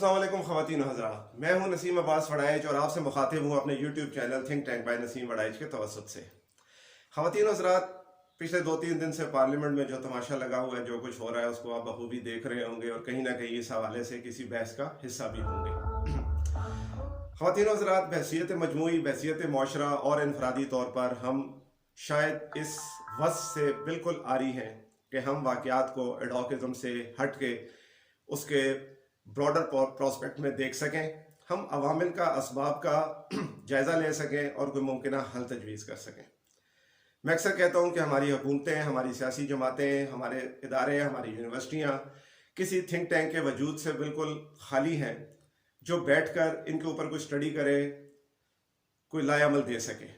अस्सलाम वालेकुम ख़वातीन हज़रात, मैं हूं नसीम अब्बास वड़ाइच और आपसे मुखातिब हूं अपने YouTube channel think tank bye Naseem Waraich के तवसत से। ख़वातीन हज़रात, पिछले 2-3 दिन से पार्लियामेंट में जो तमाशा लगा हुआ है, जो कुछ हो रहा है उसको आप बखूबी देख रहे होंगे और कहीं ना कहीं इस हवाले से किसी बहस का हिस्सा भी होंगे। ख़वातीन हज़रात, बहसियत मजमूई, बहसियत मुआशरा और इनफरादी तौर पर हम शायद इस वस से बिल्कुल आरी हैं कि हम वाक़यात को एडॉकिज़म से हट के उसके ब्रॉडर प्रॉस्पेक्ट में देख सकें, हम अवामिल का असबाब का जायज़ा ले सकें और कोई मुमकिन हल तजवीज़ कर सकें। मैं अक्सर कहता हूँ कि हमारी हुकूमतें, हमारी सियासी जमातें, हमारे इदारे, हमारी यूनिवर्सिटियाँ किसी थिंक टैंक के वजूद से बिल्कुल खाली हैं जो बैठकर इनके ऊपर कोई स्टडी करे, कोई लायामल दे सके,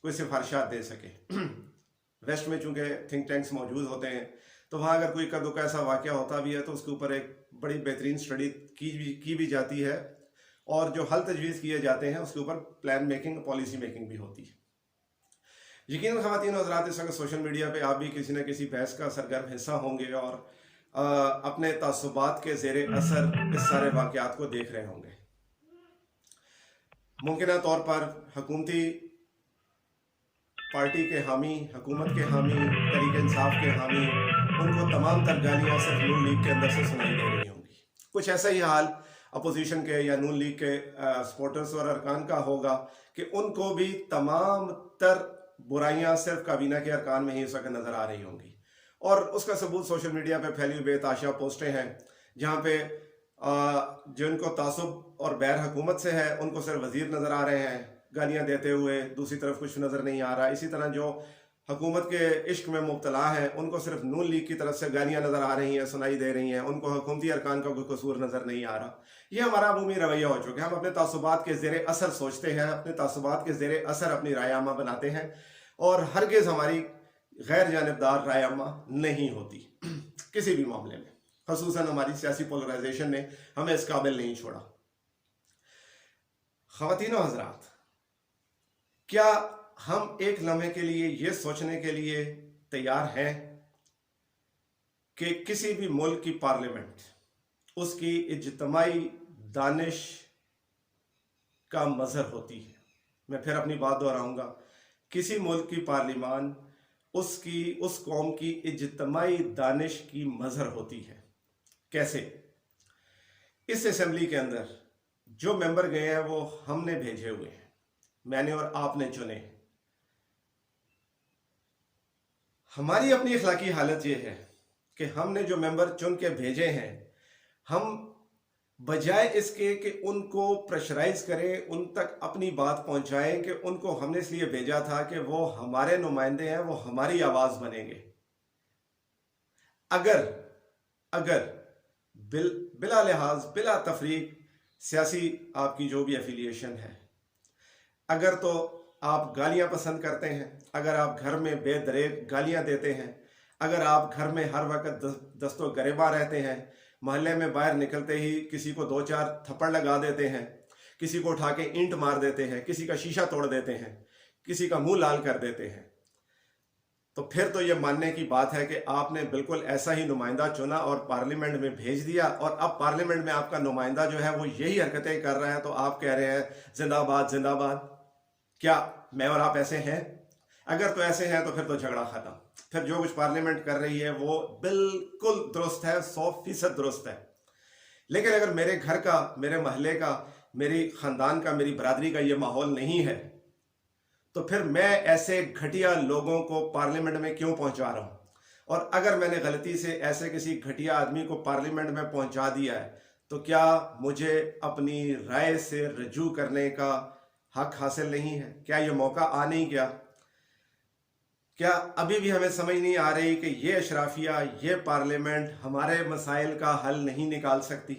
कोई सिफारिशात दे सके। वेस्ट में चूँकि थिंक टैंक्स मौजूद होते हैं तो वहाँ अगर कोई कदो का ऐसा वाक़या होता भी है तो उसके ऊपर एक बड़ी बेहतरीन स्टडी की भी जाती है और जो हल तजवीज़ किए जाते हैं उसके ऊपर प्लान मेकिंग, पॉलिसी मेकिंग भी होती है। यकीनन ख़वातीन और हज़रात, इस वक्त सोशल मीडिया पे आप भी किसी न किसी बहस का सरगर्म हिस्सा होंगे और अपने तासुबात के ज़ेरे असर इस सारे वाक़यात को देख रहे होंगे। मुमकिन तौर पर हुकूमती पार्टी के हामी, हुकूमत के हामी, तहरीक इंसाफ के हामी, उनको तमाम तर गालियाँ सिर्फ नून लीग के अंदर से सुनाई दे रही होंगी। कुछ ऐसा ही हाल अपोजिशन के या नून लीग के सपोर्टर्स और अरकान का होगा कि उनको भी तमाम तर बुराइयाँ सिर्फ काबीना के अरकान में ही इस वक्त नज़र आ रही होंगी। और उसका सबूत सोशल मीडिया पे फैली हुई बेताशा पोस्टें हैं जहाँ पे जिनको तासुब और बैर हुकूमत से है उनको सिर्फ वज़ीर नज़र आ रहे हैं गालियाँ देते हुए, दूसरी तरफ कुछ नज़र नहीं आ रहा। इसी तरह जो हुकूमत के इश्क में मुब्तला हैं उनको सिर्फ नून लीग की तरफ से गालियाँ नज़र आ रही हैं, सुनाई दे रही हैं, उनको हुकूमती अरकान का कोई कसूर नज़र नहीं आ रहा। ये हमारा अमूमी रवैया हो चुका है। हम अपने तासुबात के ज़ेरे असर सोचते हैं, अपने तासुबात के ज़ेरे असर अपनी रायामा बनाते हैं और हरगिज़ हमारी गैर जानिबदार रायामा नहीं होती किसी भी मामले में। ख़ुसूसन हमारी सियासी पोलराइजेशन ने हमें इस काबिल नहीं छोड़ा। ख़वातीन और हज़रात, क्या हम एक लम्हे के लिए ये सोचने के लिए तैयार हैं कि किसी भी मुल्क की पार्लियामेंट उसकी इज्तिमाई दानिश का मज़हर होती है? मैं फिर अपनी बात दोहराऊंगा, किसी मुल्क की पार्लियामान उस कौम की इज्तिमाई दानिश की मज़हर होती है। कैसे? इस असेंबली के अंदर जो मेंबर गए हैं वो हमने भेजे हुए हैं, मैंने और आपने चुने। हमारी अपनी अखलाकी हालत ये है कि हमने जो मेंबर चुन के भेजे हैं, हम बजाय इसके कि उनको प्रेशराइज करें, उन तक अपनी बात पहुंचाएं कि उनको हमने इसलिए भेजा था कि वो हमारे नुमाइंदे हैं, वो हमारी आवाज बनेंगे। अगर बिला लिहाज, बिला तफरीक सियासी आपकी जो भी एफिलिएशन है, अगर तो आप गालियां पसंद करते हैं, अगर आप घर में बेदरेग गालियां देते हैं, अगर आप घर में हर वक्त दस्तो गरेबा रहते हैं, मोहल्ले में बाहर निकलते ही किसी को 2-4 थप्पड़ लगा देते हैं, किसी को उठा के ईंट मार देते हैं, किसी का शीशा तोड़ देते हैं, किसी का मुंह लाल कर देते हैं, तो फिर तो ये मानने की बात है कि आपने बिल्कुल ऐसा ही नुमाइंदा चुना और पार्लियामेंट में भेज दिया और अब पार्लियामेंट में आपका नुमाइंदा जो है वो यही हरकतें कर रहा है तो आप कह रहे हैं जिंदाबाद जिंदाबाद। क्या मैं और आप ऐसे हैं? अगर तो ऐसे हैं तो फिर तो झगड़ा खत्म। फिर जो कुछ पार्लियामेंट कर रही है वो बिल्कुल दुरुस्त है, 100% दुरुस्त है। लेकिन अगर मेरे घर का, मेरे महल्ले का, मेरी खानदान का, मेरी बरादरी का ये माहौल नहीं है तो फिर मैं ऐसे घटिया लोगों को पार्लियामेंट में क्यों पहुंचा रहा हूं? और अगर मैंने गलती से ऐसे किसी घटिया आदमी को पार्लियामेंट में पहुंचा दिया है तो क्या मुझे अपनी राय से रजू करने का हक हासिल नहीं है? क्या ये मौका आ नहीं गया? क्या अभी भी हमें समझ नहीं आ रही कि ये अशराफिया, ये पार्लियामेंट हमारे मसाइल का हल नहीं निकाल सकती?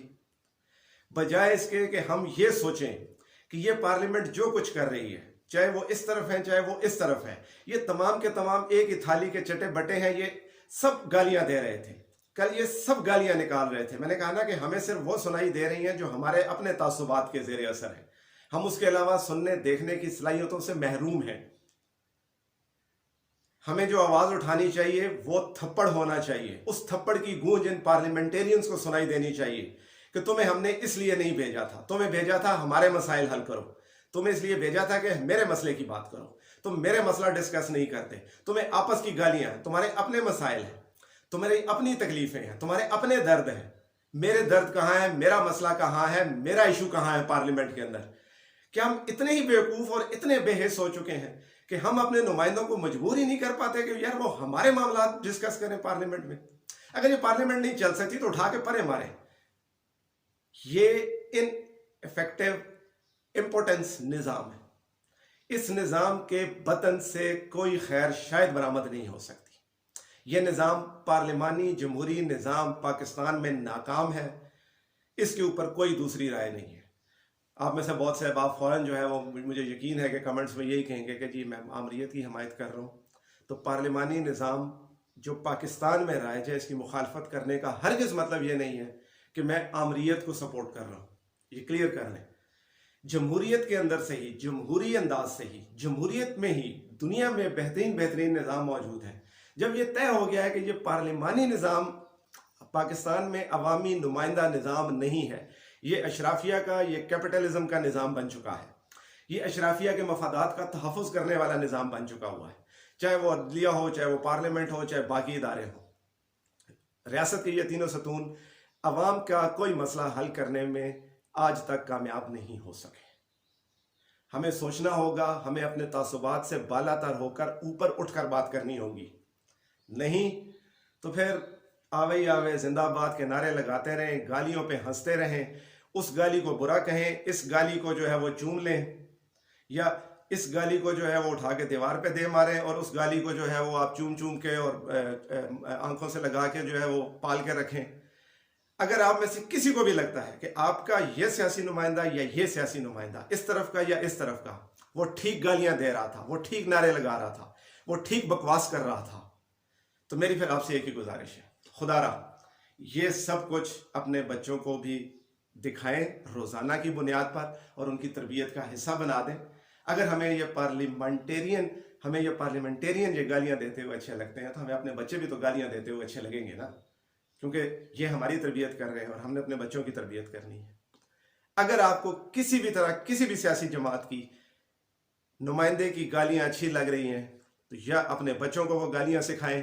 बजाय इसके कि हम ये सोचें कि ये पार्लियामेंट जो कुछ कर रही है, चाहे वो इस तरफ है चाहे वो इस तरफ है, ये तमाम के तमाम एक ही थाली के चटे बटे हैं, ये सब गालियां दे रहे थे। कल ये सब गालियां निकाल रहे थे। मैंने कहा ना कि हमें सिर्फ वो सुनाई दे रही हैं जो हमारे अपने तासुबात के ज़ेरे असर है। हम उसके अलावा सुनने देखने की सलाहियतों से महरूम हैं। हमें जो आवाज उठानी चाहिए वो थप्पड़ होना चाहिए। उस थप्पड़ की गूंज इन पार्लियामेंटेरियंस को सुनाई देनी चाहिए کہ تمہیں ہم نے اس لیے نہیں بھیجا تھا، تمہیں بھیجا تھا ہمارے مسائل حل کرو، تمہیں اس لیے بھیجا تھا کہ میرے مسئلے کی بات کرو، تم میرے مسئلہ ڈسکس نہیں کرتے، تمہیں آپس کی گالیاں ہیں، تمہارے اپنے مسائل ہیں، تمہاری اپنی تکلیفیں ہیں، تمہارے اپنے درد ہیں، میرے درد کہاں ہے، میرا مسئلہ کہاں ہے، میرا ایشو کہاں ہے پارلیمنٹ کے اندر؟ کیا ہم اتنے ہی بیوقوف اور اتنے بے حس ہو چکے ہیں کہ ہم اپنے نمائندوں کو مجبور ہی نہیں کر پاتے کہ یار وہ ہمارے معاملات ڈسکس کریں پارلیمنٹ میں؟ اگر یہ پارلیمنٹ نہیں چل سکتی تو اٹھا کے پرے مارے۔ یہ ان افیکٹو امپورٹنس نظام ہے، اس نظام کے بطن سے کوئی خیر شاید برآمد نہیں ہو سکتی۔ یہ نظام پارلیمانی جمہوری نظام پاکستان میں ناکام ہے، اس کے اوپر کوئی دوسری رائے نہیں ہے۔ آپ میں سے بہت سے احباب فوراً جو ہے وہ مجھے یقین ہے کہ کمنٹس میں یہی کہیں گے کہ جی میں آمریت کی حمایت کر رہا ہوں، تو پارلیمانی نظام جو پاکستان میں رائج ہے اس کی مخالفت کرنے کا ہرگز مطلب یہ نہیں ہے کہ میں آمریت کو سپورٹ کر رہا ہوں۔ یہ کلیئر کر لیں، جمہوریت کے اندر سے ہی، جمہوری انداز سے ہی، جمہوریت میں ہی دنیا میں بہترین نظام موجود ہے۔ جب یہ طے ہو گیا ہے کہ یہ پارلیمانی نظام پاکستان میں عوامی نمائندہ نظام نہیں ہے، یہ اشرافیہ کا، یہ کیپٹلزم کا نظام بن چکا ہے، یہ اشرافیہ کے مفادات کا تحفظ کرنے والا نظام بن چکا ہوا ہے، چاہے وہ عدلیہ ہو، چاہے وہ پارلیمنٹ ہو، چاہے باقی ادارے ہوں۔ ریاست کے یہ تینوں ستون عوام کا کوئی مسئلہ حل کرنے میں آج تک کامیاب نہیں ہو سکے۔ ہمیں سوچنا ہوگا، ہمیں اپنے تعصبات سے بالا تر ہو کر اوپر اٹھ کر بات کرنی ہوگی، نہیں تو پھر آوے آوے زندہ باد کے نعرے لگاتے رہیں، گالیوں پہ ہنستے رہیں، اس گالی کو برا کہیں، اس گالی کو جو ہے وہ چوم لیں، یا اس گالی کو جو ہے وہ اٹھا کے دیوار پہ دے ماریں، اور اس گالی کو جو ہے وہ آپ چوم چوم کے اور آنکھوں سے لگا کے جو ہے وہ پال کے رکھیں۔ اگر آپ میں سے کسی کو بھی لگتا ہے کہ آپ کا یہ سیاسی نمائندہ یا یہ سیاسی نمائندہ، اس طرف کا یا اس طرف کا، وہ ٹھیک گالیاں دے رہا تھا، وہ ٹھیک نعرے لگا رہا تھا، وہ ٹھیک بکواس کر رہا تھا، تو میری پھر آپ سے ایک ہی گزارش ہے، خدا را یہ سب کچھ اپنے بچوں کو بھی دکھائیں روزانہ کی بنیاد پر اور ان کی تربیت کا حصہ بنا دیں۔ اگر ہمیں یہ پارلیمنٹیرین یہ گالیاں دیتے ہوئے اچھے لگتے ہیں تو ہمیں اپنے بچے بھی تو گالیاں دیتے ہوئے اچھے لگیں گے نا، کیونکہ یہ ہماری تربیت کر رہے ہیں اور ہم نے اپنے بچوں کی تربیت کرنی ہے۔ اگر آپ کو کسی بھی طرح کسی بھی سیاسی جماعت کی نمائندے کی گالیاں اچھی لگ رہی ہیں تو یا اپنے بچوں کو وہ گالیاں سکھائیں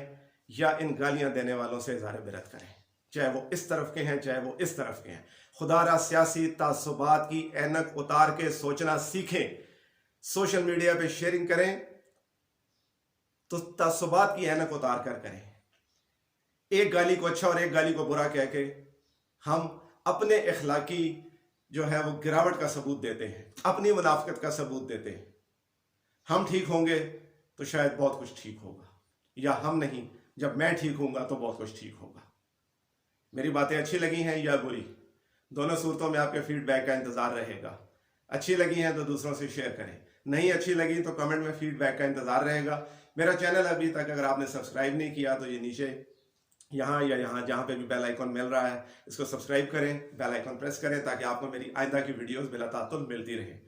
یا ان گالیاں دینے والوں سے اظہار برت کریں، چاہے وہ اس طرف کے ہیں چاہے وہ اس طرف کے ہیں۔ خدا را سیاسی تعصبات کی اینک اتار کے سوچنا سیکھیں، سوشل میڈیا پہ شیئرنگ کریں تو تعصبات کی اینک اتار کر کریں، ایک گالی کو اچھا اور ایک گالی کو برا کہہ کے ہم اپنے اخلاقی جو ہے وہ گراوٹ کا ثبوت دیتے ہیں، اپنی منافقت کا ثبوت دیتے ہیں۔ ہم ٹھیک ہوں گے تو شاید بہت کچھ ٹھیک ہوگا، یا ہم نہیں، جب میں ٹھیک ہوں گا تو بہت کچھ ٹھیک ہوگا۔ میری باتیں اچھی لگی ہیں یا بری، دونوں صورتوں میں آپ کے فیڈ بیک کا انتظار رہے گا۔ اچھی لگی ہیں تو دوسروں سے شیئر کریں، نہیں اچھی لگی تو کمنٹ میں فیڈ بیک کا انتظار رہے گا۔ میرا چینل ابھی تک اگر آپ نے سبسکرائب نہیں کیا تو یہ نیچے یہاں یا یہاں جہاں پہ بھی بیل آئیکن مل رہا ہے اس کو سبسکرائب کریں، بیل آئیکن پریس کریں تاکہ آپ کو میری آئندہ کی ویڈیوز بلا تعطل ملتی رہیں۔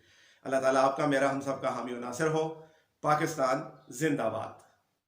اللہ تعالیٰ آپ کا، میرا، ہم سب کا حامی و ناصر ہو۔ پاکستان زندہ باد۔